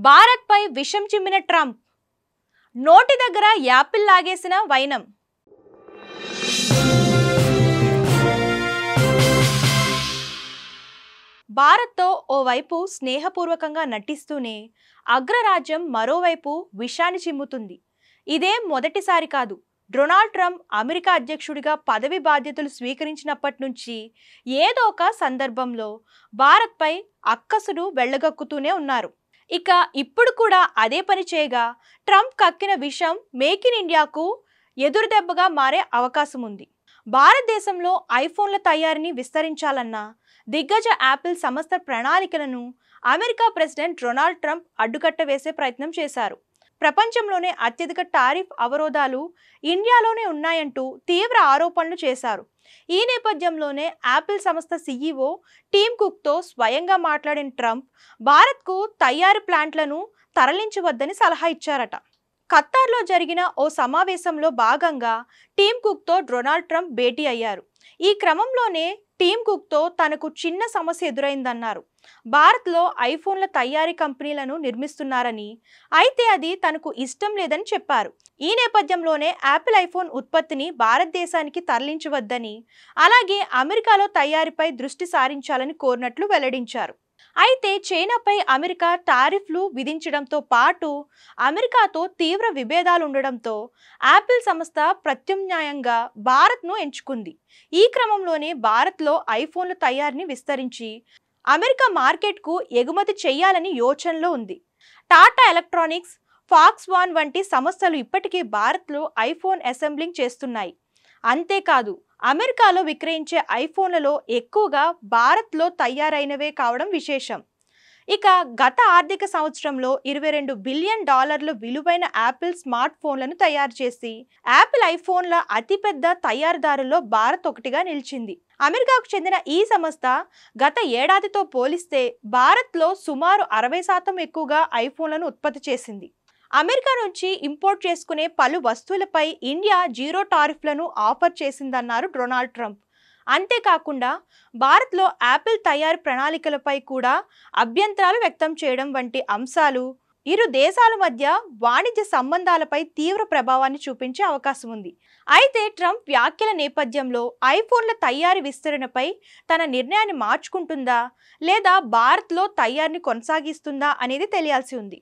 భారత్ పై విషం చిమ్మిన ట్రంప్ నోటి దగ్గర యాపిల్ లాగేసిన వైనం. భారత్తో ఓవైపు స్నేహపూర్వకంగా నటిస్తూనే అగ్రరాజ్యం మరోవైపు విషాన్ని చిమ్ముతుంది. ఇదేం మొదటిసారి కాదు. డొనాల్డ్ ట్రంప్ అమెరికా అధ్యక్షుడిగా పదవి బాధ్యతలు స్వీకరించినప్పటి నుంచి ఏదో ఒక సందర్భంలో భారత్పై అక్కసును వెళ్ళగక్కుతూనే ఉన్నారు. ఇక ఇప్పుడు కూడా అదే పని చేయగా ట్రంప్ కక్కిన విషం మేక్ ఇన్ ఇండియాకు ఎదురుదెబ్బగా మారే అవకాశం ఉంది. భారతదేశంలో ఐఫోన్ల తయారీని విస్తరించాలన్న దిగ్గజ యాపిల్ సంస్థ ప్రణాళికలను అమెరికా ప్రెసిడెంట్ డొనాల్డ్ ట్రంప్ అడ్డుకట్ట వేసే ప్రయత్నం చేశారు. ప్రపంచంలోనే అత్యధిక టారిఫ్ అవరోధాలు ఇండియాలోనే ఉన్నాయంటూ తీవ్ర ఆరోపణలు చేశారు. ఈ నేపథ్యంలోనే యాపిల్ సంస్థ సీఈఓ టీమ్ కుక్తో స్వయంగా మాట్లాడిన ట్రంప్ భారత్కు తయారీ ప్లాంట్లను తరలించవద్దని సలహా ఇచ్చారట. ఖతార్లో జరిగిన ఓ సమావేశంలో భాగంగా టీమ్ కుక్తో డొనాల్డ్ ట్రంప్ భేటీ అయ్యారు. ఈ క్రమంలోనే టీమ్ కుక్తో తనకు చిన్న సమస్య ఎదురైందన్నారు. భారత్లో ఐఫోన్ల తయారీ కంపెనీలను నిర్మిస్తున్నారని, అయితే అది తనకు ఇష్టం లేదని చెప్పారు. ఈ నేపథ్యంలోనే యాపిల్ ఐఫోన్ ఉత్పత్తిని భారతదేశానికి తరలించవద్దని, అలాగే అమెరికాలో తయారీపై దృష్టి సారించాలని కోరినట్లు వెల్లడించారు. అయితే చైనాపై అమెరికా టారిఫ్లు విధించడంతో పాటు అమెరికాతో తీవ్ర విభేదాలు ఉండడంతో యాపిల్ సంస్థ ప్రత్యామ్నాయంగా భారత్ను ఎంచుకుంది. ఈ క్రమంలోనే భారత్లో ఐఫోన్ల తయారీని విస్తరించి అమెరికా మార్కెట్కు ఎగుమతి చేయాలని యోచనలో ఉంది. టాటా ఎలక్ట్రానిక్స్, ఫాక్స్కాన్ వంటి సంస్థలు ఇప్పటికీ భారత్లో ఐఫోన్ అసెంబ్లింగ్ చేస్తున్నాయి. అంతేకాదు అమెరికాలో విక్రయించే ఐఫోన్లలో ఎక్కువగా భారత్లో తయారైనవే కావడం విశేషం. ఇక గత ఆర్థిక సంవత్సరంలో $22 బిలియన్ విలువైన యాపిల్ స్మార్ట్ ఫోన్లను తయారు చేసి యాపిల్ ఐఫోన్ల అతిపెద్ద తయారీదారుల్లో భారత్ ఒకటిగా నిలిచింది. అమెరికాకు చెందిన ఈ సంస్థ గత ఏడాదితో పోలిస్తే భారత్లో సుమారు 60% ఎక్కువగా ఐఫోన్లను ఉత్పత్తి చేసింది. అమెరికా నుంచి ఇంపోర్ట్ చేసుకునే పలు వస్తువులపై ఇండియా జీరో టారిఫ్లను ఆఫర్ చేసిందన్నారు డొనాల్డ్ ట్రంప్. అంతేకాకుండా భారత్లో యాపిల్ తయారీ ప్రణాళికలపై కూడా అభ్యంతరాలు వ్యక్తం చేయడం వంటి అంశాలు ఇరు దేశాల మధ్య వాణిజ్య సంబంధాలపై తీవ్ర ప్రభావాన్ని చూపించే అవకాశం ఉంది. అయితే ట్రంప్ వ్యాఖ్యల నేపథ్యంలో ఐఫోన్ల తయారీ విస్తరణపై తన నిర్ణయాన్ని మార్చుకుంటుందా లేదా భారత్లో తయారీని కొనసాగిస్తుందా అనేది తెలియాల్సి ఉంది.